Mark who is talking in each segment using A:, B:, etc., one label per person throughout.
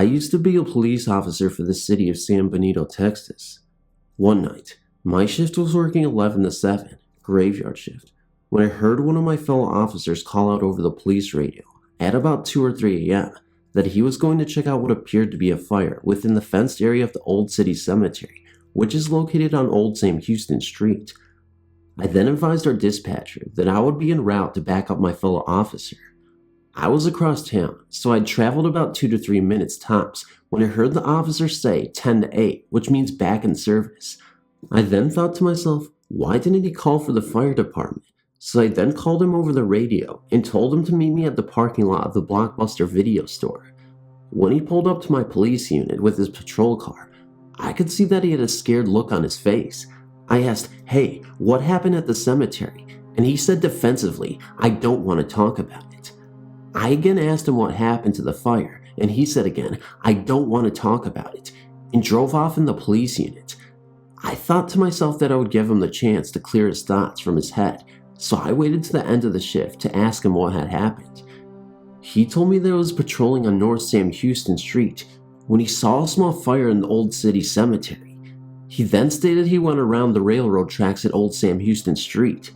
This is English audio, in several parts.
A: I used to be a police officer for the city of San Benito, Texas. One night, my shift was working 11 to 7, graveyard shift, when I heard one of my fellow officers call out over the police radio at about 2 or 3 a.m. that he was going to check out what appeared to be a fire within the fenced area of the Old City Cemetery, which is located on Old Sam Houston Street. I then advised our dispatcher that I would be en route to back up my fellow officer. I was across town, so I'd traveled about 2 to 3 minutes tops when I heard the officer say 10 to 8, which means back in service. I then thought to myself, why didn't he call for the fire department? So I then called him over the radio and told him to meet me at the parking lot of the Blockbuster video store. When he pulled up to my police unit with his patrol car, I could see that he had a scared look on his face. I asked, "Hey, what happened at the cemetery?" And he said defensively, "I don't want to talk about it." I again asked him what happened to the fire, and he said again, "I don't want to talk about it," and drove off in the police unit. I thought to myself that I would give him the chance to clear his thoughts from his head, so I waited to the end of the shift to ask him what had happened. He told me that he was patrolling on North Sam Houston Street when he saw a small fire in the Old City Cemetery. He then stated he went around the railroad tracks at Old Sam Houston Street.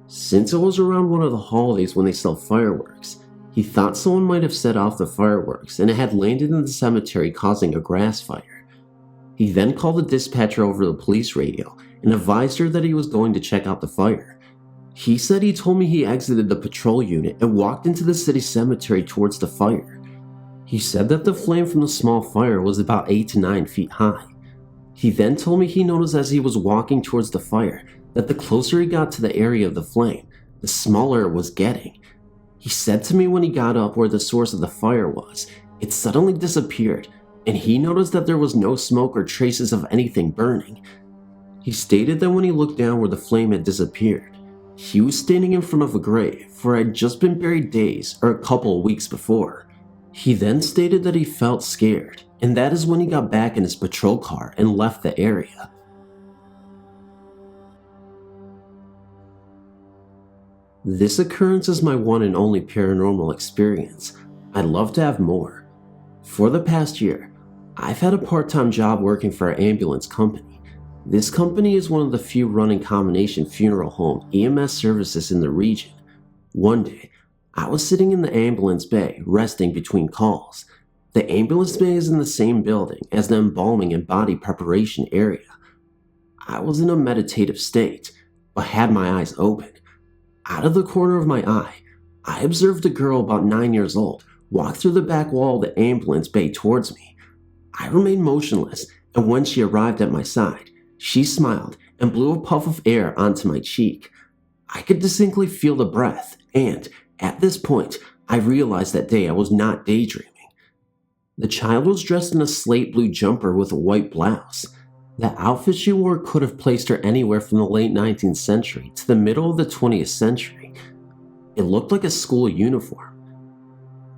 A: Since it was around one of the holidays when they sell fireworks, he thought someone might have set off the fireworks and it had landed in the cemetery, causing a grass fire. He then called the dispatcher over the police radio and advised her that he was going to check out the fire. He said he told me he exited the patrol unit and walked into the city cemetery towards the fire. He said that the flame from the small fire was about 8 to 9 feet high. He then told me he noticed as he was walking towards the fire that the closer he got to the area of the flame, the smaller it was getting. He said to me when he got up where the source of the fire was, it suddenly disappeared, and he noticed that there was no smoke or traces of anything burning. He stated that when he looked down where the flame had disappeared, he was standing in front of a grave where had just been buried days or a couple of weeks before. He then stated that he felt scared, and that is when he got back in his patrol car and left the area. This occurrence is my one and only paranormal experience. I'd love to have more. For the past year, I've had a part-time job working for an ambulance company. This company is one of the few running combination funeral home EMS services in the region. One day, I was sitting in the ambulance bay resting between calls. The ambulance bay is in the same building as the embalming and body preparation area. I was in a meditative state, but had my eyes open. Out of the corner of my eye, I observed a girl about 9 years old walk through the back wall of the ambulance bay towards me. I remained motionless, and when she arrived at my side, she smiled and blew a puff of air onto my cheek. I could distinctly feel the breath, and at this point, I realized that day I was not daydreaming. The child was dressed in a slate blue jumper with a white blouse. The outfit she wore could have placed her anywhere from the late 19th century to the middle of the 20th century. It looked like a school uniform.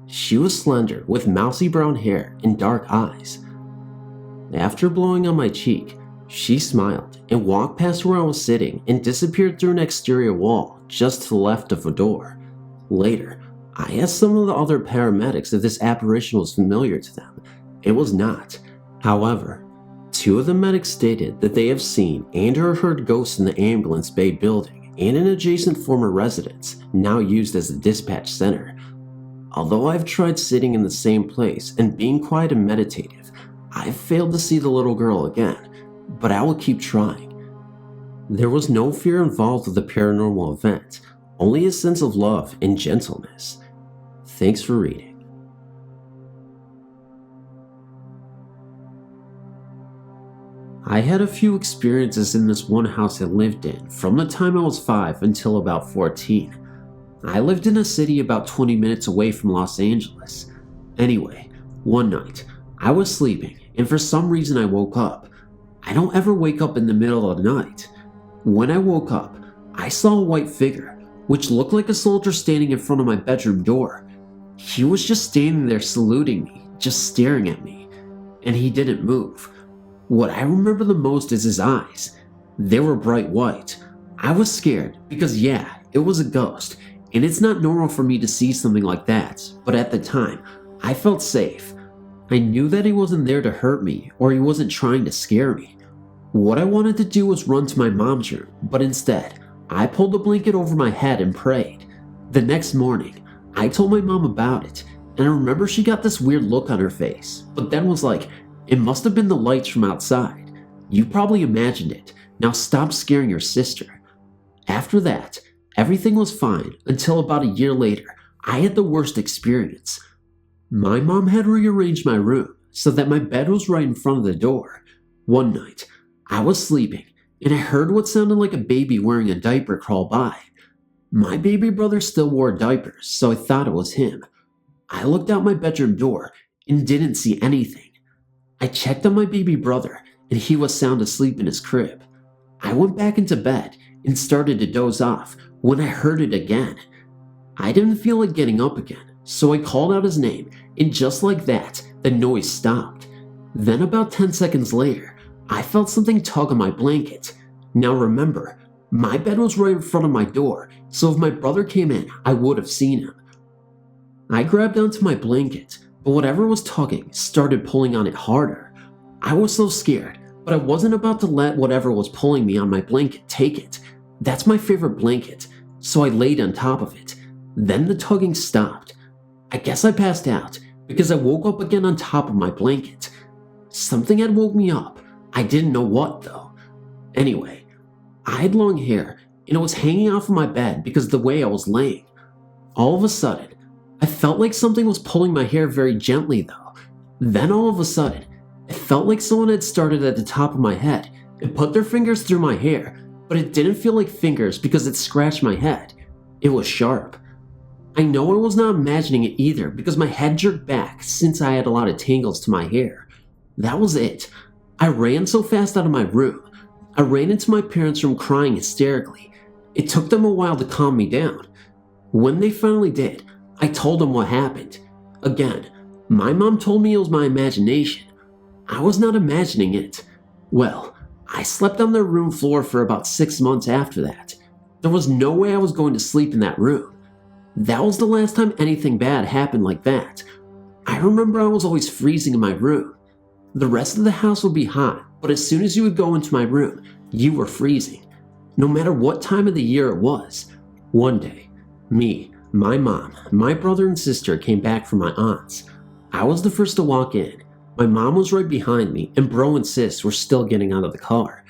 A: She was slender, with mousy brown hair and dark eyes. After blowing on my cheek, she smiled and walked past where I was sitting and disappeared through an exterior wall just to the left of a door. Later, I asked some of the other paramedics if this apparition was familiar to them. It was not. However, 2 of the medics stated that they have seen and or heard ghosts in the ambulance bay building and an adjacent former residence, now used as a dispatch center. Although I've tried sitting in the same place and being quiet and meditative, I've failed to see the little girl again, but I will keep trying. There was no fear involved with the paranormal event, only a sense of love and gentleness. Thanks for reading. I had a few experiences in this one house I lived in from the time I was 5 until about 14. I lived in a city about 20 minutes away from Los Angeles. Anyway, one night, I was sleeping and for some reason I woke up. I don't ever wake up in the middle of the night. When I woke up, I saw a white figure, which looked like a soldier standing in front of my bedroom door. He was just standing there saluting me, just staring at me, and he didn't move. What I remember the most is his eyes. They were bright white. I was scared because yeah, it was a ghost, and it's not normal for me to see something like that, but at the time, I felt safe. I knew that he wasn't there to hurt me or he wasn't trying to scare me. What I wanted to do was run to my mom's room, but instead, I pulled the blanket over my head and prayed. The next morning, I told my mom about it, and I remember she got this weird look on her face, but then was like, "It must have been the lights from outside. You probably imagined it. Now stop scaring your sister." After that, everything was fine until about a year later, I had the worst experience. My mom had rearranged my room so that my bed was right in front of the door. One night, I was sleeping and I heard what sounded like a baby wearing a diaper crawl by. My baby brother still wore diapers, so I thought it was him. I looked out my bedroom door and didn't see anything. I checked on my baby brother and he was sound asleep in his crib. I went back into bed and started to doze off when I heard it again. I didn't feel like getting up again, so I called out his name, and just like that, the noise stopped. Then about 10 seconds later, I felt something tug on my blanket. Now remember, my bed was right in front of my door, so if my brother came in, I would have seen him. I grabbed onto my blanket, but whatever was tugging started pulling on it harder. I was so scared, but I wasn't about to let whatever was pulling me on my blanket take it. That's my favorite blanket, so I laid on top of it. Then the tugging stopped. I guess I passed out because I woke up again on top of my blanket. Something had woke me up. I didn't know what though. Anyway, I had long hair and it was hanging off of my bed because of the way I was laying. All of a sudden, I felt like something was pulling my hair very gently though. Then all of a sudden, it felt like someone had started at the top of my head and put their fingers through my hair, but it didn't feel like fingers because it scratched my head. It was sharp. I know I was not imagining it either because my head jerked back since I had a lot of tangles to my hair. That was it. I ran so fast out of my room. I ran into my parents' room crying hysterically. It took them a while to calm me down. When they finally did, I told them what happened. Again, my mom told me it was my imagination. I was not imagining it. Well, I slept on their room floor for about 6 months after that. There was no way I was going to sleep in that room. That was the last time anything bad happened like that. I remember I was always freezing in my room. The rest of the house would be hot, but as soon as you would go into my room, you were freezing. No matter what time of the year it was. One day, me, my mom, my brother and sister came back from my aunt's. I was the first to walk in. My mom was right behind me, and bro and sis were still getting out of the car.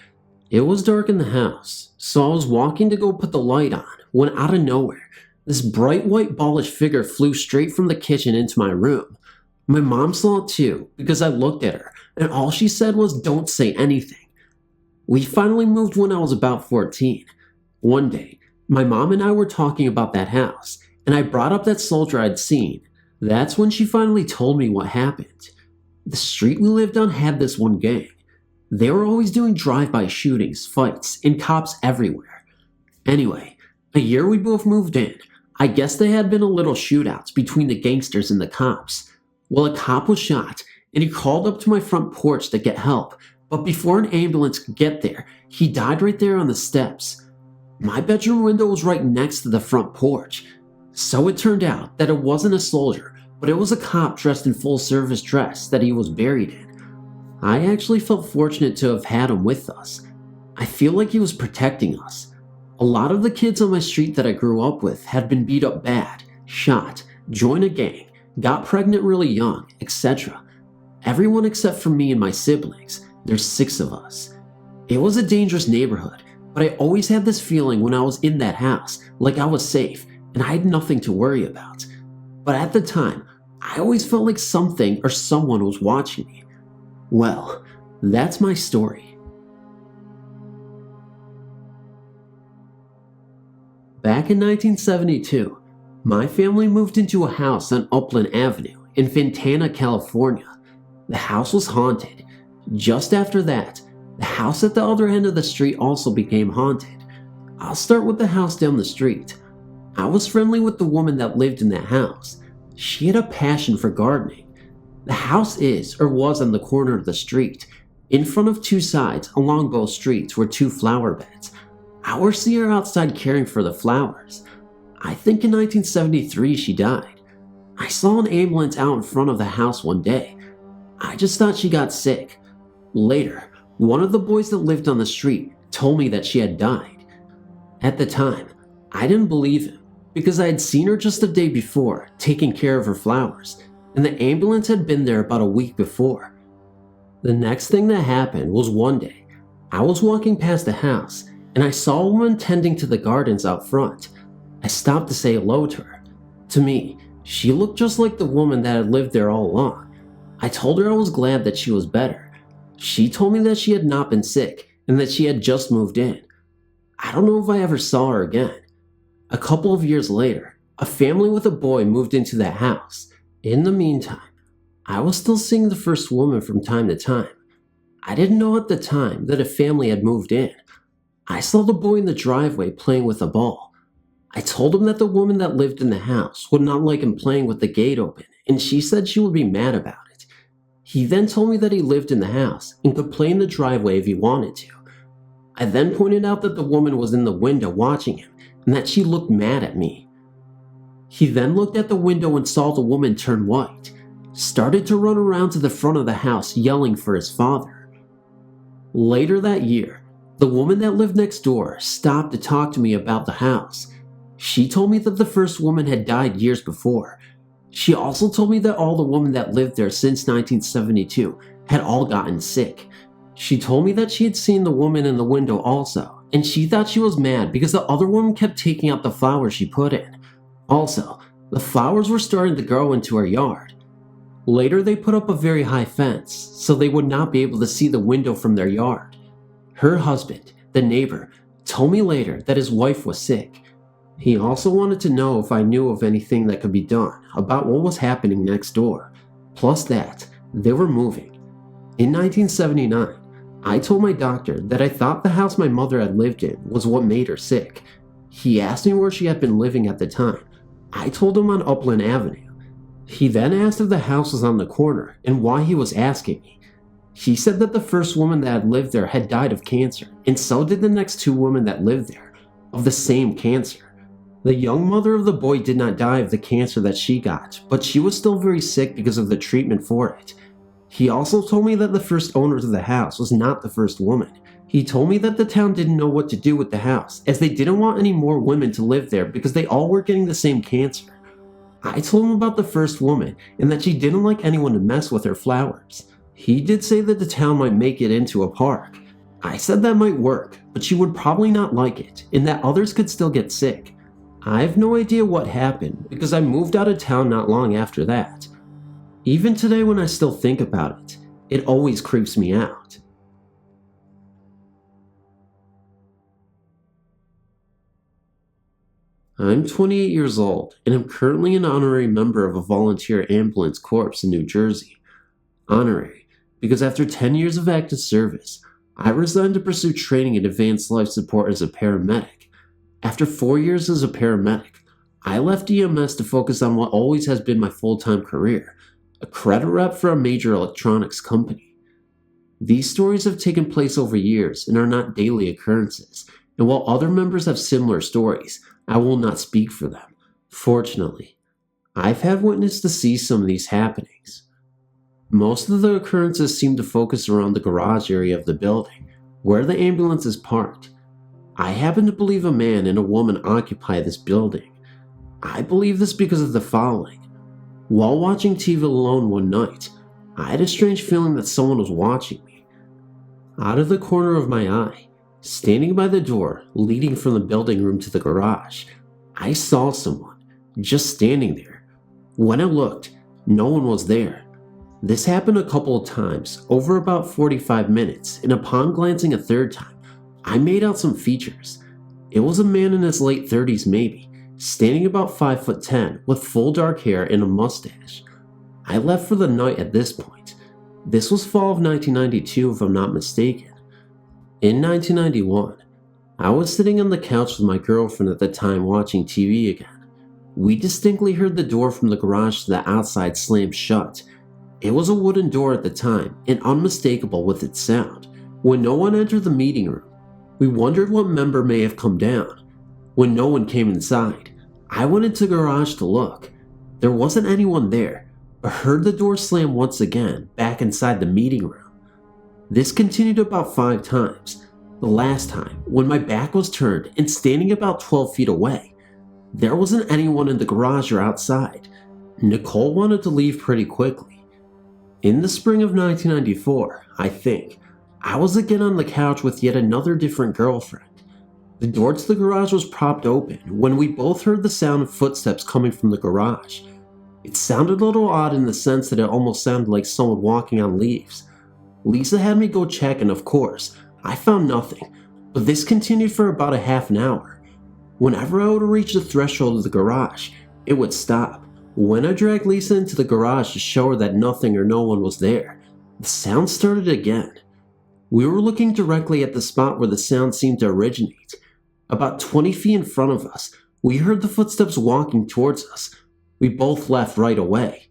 A: It was dark in the house, so I was walking to go put the light on when out of nowhere, this bright white ballish figure flew straight from the kitchen into my room. My mom saw it too because I looked at her and all she said was, "Don't say anything." We finally moved when I was about 14. One day, my mom and I were talking about that house and I brought up that soldier I'd seen. That's when she finally told me what happened. The street we lived on had this one gang. They were always doing drive-by shootings, fights, and cops everywhere. Anyway, a year we both moved in, I guess there had been a little shootouts between the gangsters and the cops. Well, a cop was shot, and he crawled up to my front porch to get help, but before an ambulance could get there, he died right there on the steps. My bedroom window was right next to the front porch, so it turned out that it wasn't a soldier, but it was a cop dressed in full service dress that he was buried in. I actually felt fortunate to have had him with us. I feel like he was protecting us. A lot of the kids on my street that I grew up with had been beat up bad, shot, joined a gang, got pregnant really young, etc. Everyone except for me and my siblings. There's 6 of us. It was a dangerous neighborhood, but I always had this feeling when I was in that house, like I was safe and I had nothing to worry about. But at the time, I always felt like something or someone was watching me. Well, that's my story. Back in 1972, my family moved into a house on Upland Avenue in Fontana, California. The house was haunted. Just after that, the house at the other end of the street also became haunted. I'll start with the house down the street. I was friendly with the woman that lived in that house. She had a passion for gardening. The house is or was on the corner of the street. In front of 2 sides along both streets were 2 flower beds. I would see her outside caring for the flowers. I think in 1973 she died. I saw an ambulance out in front of the house one day. I just thought she got sick. Later, one of the boys that lived on the street told me that she had died. At the time, I didn't believe him because I had seen her just the day before taking care of her flowers, and the ambulance had been there about a week before. The next thing that happened was one day, I was walking past the house and I saw a woman tending to the gardens out front. I stopped to say hello to her. To me, she looked just like the woman that had lived there all along. I told her I was glad that she was better. She told me that she had not been sick and that she had just moved in. I don't know if I ever saw her again. A couple of years later, a family with a boy moved into that house. In the meantime, I was still seeing the first woman from time to time. I didn't know at the time that a family had moved in. I saw the boy in the driveway playing with a ball. I told him that the woman that lived in the house would not like him playing with the gate open, and she said she would be mad about it. He then told me that he lived in the house and could play in the driveway if he wanted to. I then pointed out that the woman was in the window watching him and that she looked mad at me. He then looked at the window and saw the woman turn white, started to run around to the front of the house yelling for his father. Later that year, the woman that lived next door stopped to talk to me about the house. She told me that the first woman had died years before. She also told me that all the women that lived there since 1972 had all gotten sick. She told me that she had seen the woman in the window also, and she thought she was mad because the other woman kept taking out the flowers she put in. Also, the flowers were starting to grow into her yard. Later, they put up a very high fence, so they would not be able to see the window from their yard. Her husband, the neighbor, told me later that his wife was sick. He also wanted to know if I knew of anything that could be done about what was happening next door, plus that they were moving. In 1979, I told my doctor that I thought the house my mother had lived in was what made her sick. He asked me where she had been living at the time. I told him on Upland Avenue. He then asked if the house was on the corner and why he was asking me. He said that the first woman that had lived there had died of cancer, and so did the next two women that lived there, of the same cancer. The young mother of the boy did not die of the cancer that she got, but she was still very sick because of the treatment for it. He also told me that the first owners of the house was not the first woman. He told me that the town didn't know what to do with the house, as they didn't want any more women to live there because they all were getting the same cancer. I told him about the first woman and that she didn't like anyone to mess with her flowers. He did say that the town might make it into a park. I said that might work, but she would probably not like it, and that others could still get sick. I have no idea what happened because I moved out of town not long after that. Even today when I still think about it, it always creeps me out. I'm 28 years old and am currently an honorary member of a volunteer ambulance corps in New Jersey. Honorary because after 10 years of active service, I resigned to pursue training in advanced life support as a paramedic. After 4 years as a paramedic, I left EMS to focus on what always has been my full-time career, a credit rep for a major electronics company. These stories have taken place over years and are not daily occurrences, and while other members have similar stories, I will not speak for them. Fortunately, I've had witness to see some of these happenings. Most of the occurrences seem to focus around the garage area of the building, where the ambulance is parked. I happen to believe a man and a woman occupy this building. I believe this because of the following. While watching TV alone one night, I had a strange feeling that someone was watching me. Out of the corner of my eye, standing by the door leading from the building room to the garage, I saw someone just standing there. When I looked, no one was there. This happened a couple of times over about 45 minutes, and upon glancing a third time, I made out some features. It was a man in his late 30s maybe, standing about 5'10" with full dark hair and a mustache. I left for the night at this point. This was fall of 1992 if I'm not mistaken. In 1991, I was sitting on the couch with my girlfriend at the time watching TV again. We distinctly heard the door from the garage to the outside slam shut. It was a wooden door at the time and unmistakable with its sound. When no one entered the meeting room, we wondered what member may have come down. When no one came inside, I went into the garage to look. There wasn't anyone there, but heard the door slam once again back back inside the meeting room. This continued about 5 times. The last time, when my back was turned and standing about 12 feet away, there wasn't anyone in the garage or outside. Nicole wanted to leave pretty quickly. In the spring of 1994, I think, I was again on the couch with yet another different girlfriend. The door to the garage was propped open when we both heard the sound of footsteps coming from the garage. It sounded a little odd in the sense that it almost sounded like someone walking on leaves. Lisa had me go check, and of course, I found nothing, but this continued for about a half an hour. Whenever I would reach the threshold of the garage, it would stop. When I dragged Lisa into the garage to show her that nothing or no one was there, the sound started again. We were looking directly at the spot where the sound seemed to originate. About 20 feet in front of us, we heard the footsteps walking towards us. We both left right away.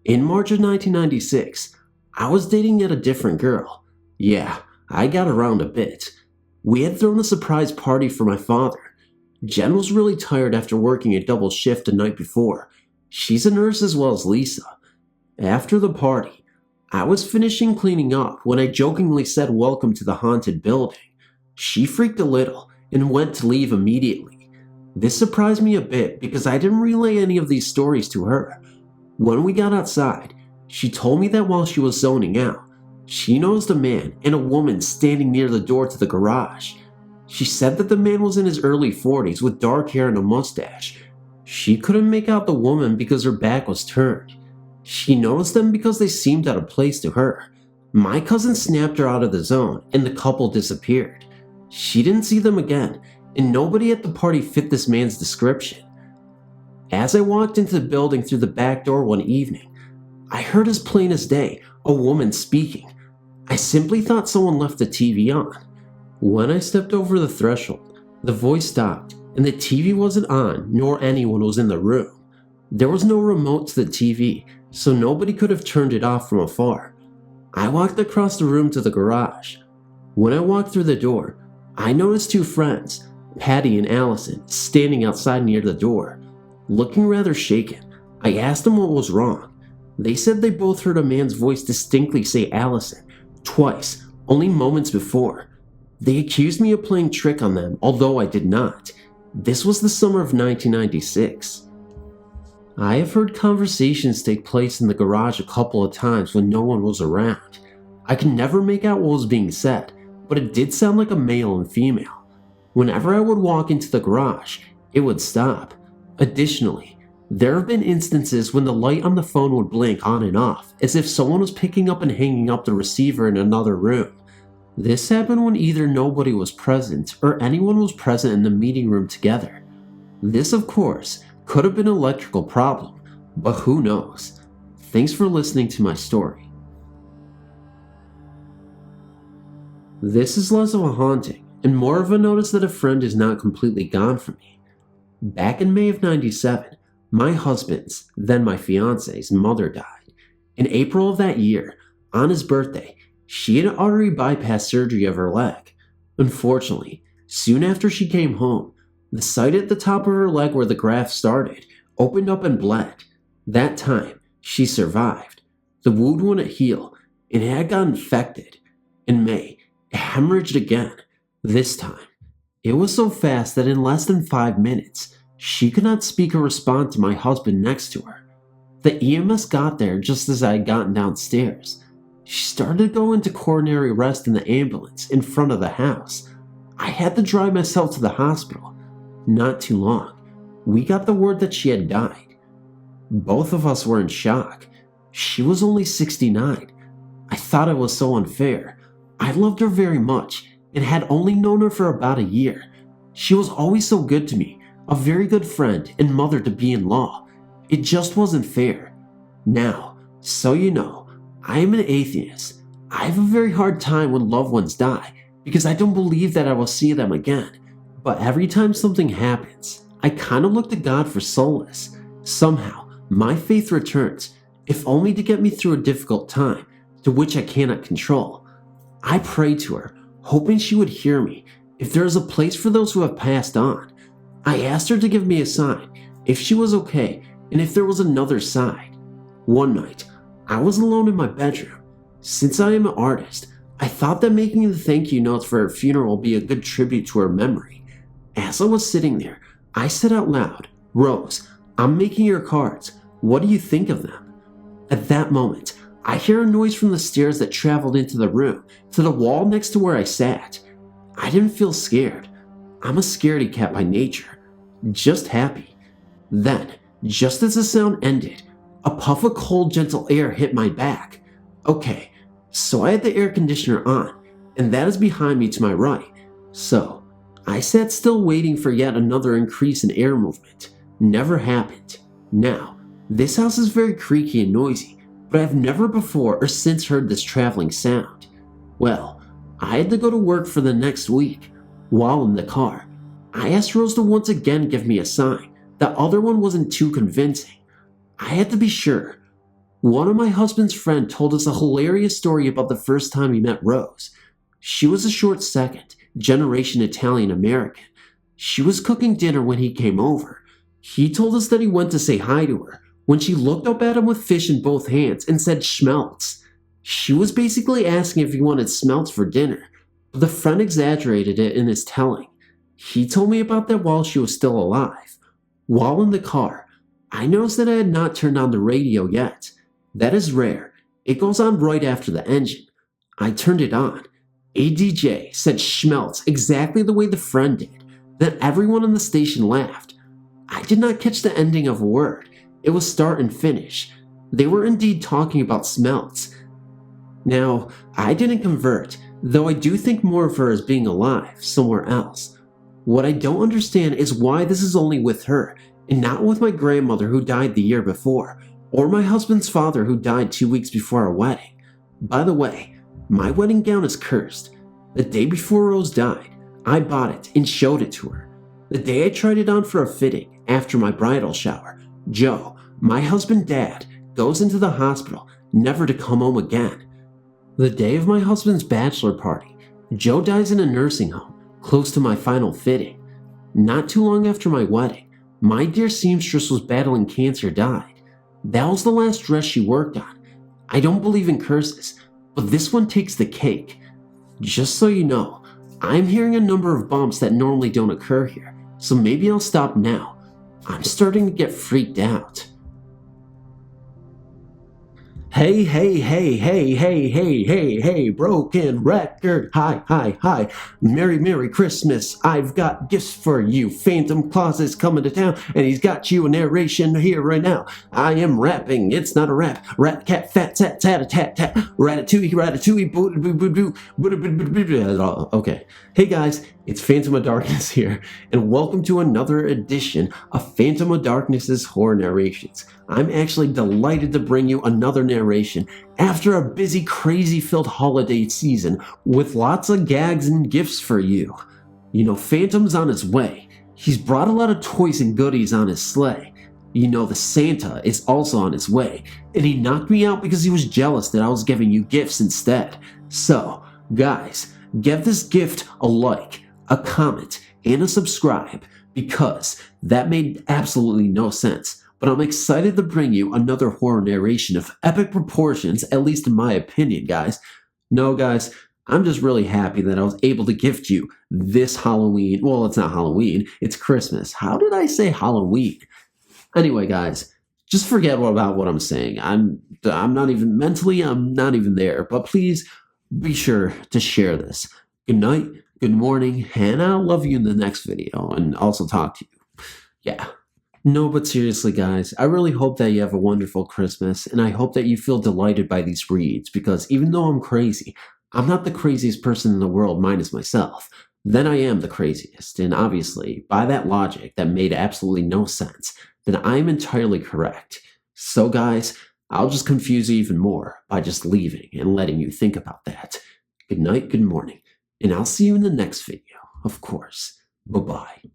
A: In March of 1996, I was dating yet a different girl. Yeah, I got around a bit. We had thrown a surprise party for my father. Jen was really tired after working a double shift the night before. She's a nurse as well as Lisa. After the party, I was finishing cleaning up when I jokingly said welcome to the haunted building. She freaked a little and went to leave immediately. This surprised me a bit because I didn't relay any of these stories to her. When we got outside, she told me that while she was zoning out, she noticed a man and a woman standing near the door to the garage. She said that the man was in his early 40s with dark hair and a mustache. She couldn't make out the woman because her back was turned. She noticed them because they seemed out of place to her. My cousin snapped her out of the zone and the couple disappeared. She didn't see them again, and nobody at the party fit this man's description. As I walked into the building through the back door one evening, I heard as plain as day a woman speaking. I simply thought someone left the TV on. When I stepped over the threshold, the voice stopped and the TV wasn't on nor anyone was in the room. There was no remote to the TV, so nobody could have turned it off from afar. I walked across the room to the garage. When I walked through the door, I noticed 2 friends, Patty and Allison, standing outside near the door. Looking rather shaken, I asked them what was wrong. They said they both heard a man's voice distinctly say Allison, twice, only moments before. They accused me of playing trick on them, although I did not. This was the summer of 1996. I have heard conversations take place in the garage a couple of times when no one was around. I could never make out what was being said, but it did sound like a male and female. Whenever I would walk into the garage, it would stop. Additionally, there have been instances when the light on the phone would blink on and off, as if someone was picking up and hanging up the receiver in another room. This happened when either nobody was present or anyone was present in the meeting room together. This, of course, could have been an electrical problem, but who knows? Thanks for listening to my story. This is less of a haunting and more of a notice that a friend is not completely gone from me. Back in May of 97, my husband's, then my fiance's, mother died. In April of that year, on his birthday, she had artery bypass surgery of her leg. Unfortunately, soon after she came home, the site at the top of her leg where the graft started opened up and bled. That time, she survived. The wound wouldn't heal, and it had got infected. In May, it hemorrhaged again. This time, it was so fast that in less than 5 minutes, she could not speak or respond to my husband next to her. The EMS got there just as I had gotten downstairs. She started to go into coronary arrest in the ambulance in front of the house. I had to drive myself to the hospital. Not too long, we got the word that she had died. Both of us were in shock. She was only 69. I thought it was so unfair. I loved her very much and had only known her for about a year. She was always so good to me, a very good friend and mother to be-in-law. It just wasn't fair. Now, so you know, I am an atheist. I have a very hard time when loved ones die because I don't believe that I will see them again. But every time something happens, I kind of look to God for solace. Somehow, my faith returns, if only to get me through a difficult time, to which I cannot control. I pray to her, hoping she would hear me, if there is a place for those who have passed on. I asked her to give me a sign, if she was okay, and if there was another side. One night, I was alone in my bedroom. Since I am an artist, I thought that making the thank you notes for her funeral would be a good tribute to her memory. As I was sitting there, I said out loud, "Rose, I'm making your cards. What do you think of them?" At that moment, I hear a noise from the stairs that traveled into the room, to the wall next to where I sat. I didn't feel scared. I'm a scaredy cat by nature, just happy. Then, just as the sound ended, a puff of cold, gentle air hit my back. Okay, so I had the air conditioner on, and that is behind me to my right. So, I sat still waiting for yet another increase in air movement. Never happened. Now, this house is very creaky and noisy, but I've never before or since heard this traveling sound. Well, I had to go to work for the next week. While in the car, I asked Rose to once again give me a sign. The other one wasn't too convincing. I had to be sure. One of my husband's friends told us a hilarious story about the first time he met Rose. She was a short second, generation Italian American. She was cooking dinner when he came over. He told us that he went to say hi to her when she looked up at him with fish in both hands and said schmelts. She was basically asking if he wanted smelts for dinner, but the friend exaggerated it in his telling. He told me about that while she was still alive. While in the car, I noticed that I had not turned on the radio yet. That is rare. It goes on right after the engine. I turned it on. A DJ said schmelts exactly the way the friend did. Then everyone on the station laughed. I did not catch the ending of a word. It was start and finish. They were indeed talking about smelts. Now, I didn't convert, though I do think more of her as being alive somewhere else. What I don't understand is why this is only with her, and not with my grandmother who died the year before, or my husband's father who died 2 weeks before our wedding. By the way, my wedding gown is cursed. The day before Rose died, I bought it and showed it to her. The day I tried it on for a fitting, after my bridal shower, Joe, my husband's dad, goes into the hospital, never to come home again. The day of my husband's bachelor party, Joe dies in a nursing home, close to my final fitting. Not too long after my wedding, my dear seamstress was battling cancer died. That was the last dress she worked on. I don't believe in curses, but this one takes the cake. Just so you know, I'm hearing a number of bumps that normally don't occur here, so maybe I'll stop now. I'm starting to get freaked out. Hey, hey, hey, hey, hey, hey, hey, hey, broken record. Hi, hi, hi. Merry, Merry Christmas. I've got gifts for you. Phantom Claus is coming to town, and he's got you a narration here right now. I am rapping. It's not a rap. Rat, cat, fat, tat, tat, tat, tat. Ratatouille, ratatouille, boo, boo, boo, boo, boo, boo, boo, boo. Okay. Hey guys, it's Phantom of Darkness here, and welcome to another edition of Phantom of Darkness's Horror Narrations. I'm actually delighted to bring you another narration after a busy, crazy-filled holiday season with lots of gags and gifts for you. You know, Phantom's on his way. He's brought a lot of toys and goodies on his sleigh. You know, the Santa is also on his way, and he knocked me out because he was jealous that I was giving you gifts instead. So, guys, give this gift a like, a comment, and a subscribe, because that made absolutely no sense. But I'm excited to bring you another horror narration of epic proportions, at least in my opinion, guys. No, guys, I'm just really happy that I was able to gift you this Halloween. Well, it's not Halloween, it's Christmas. How did I say Halloween? Anyway, guys, just forget about what I'm saying. I'm not even mentally, I'm not even there. But please be sure to share this. Good night, good morning, and I'll love you in the next video and also talk to you. Yeah. No, but seriously, guys, I really hope that you have a wonderful Christmas, and I hope that you feel delighted by these reads, because even though I'm crazy, I'm not the craziest person in the world minus myself. Then I am the craziest, and obviously, by that logic that made absolutely no sense, then I'm entirely correct. So guys, I'll just confuse you even more by just leaving and letting you think about that. Good night, good morning, and I'll see you in the next video, of course. Bye-bye.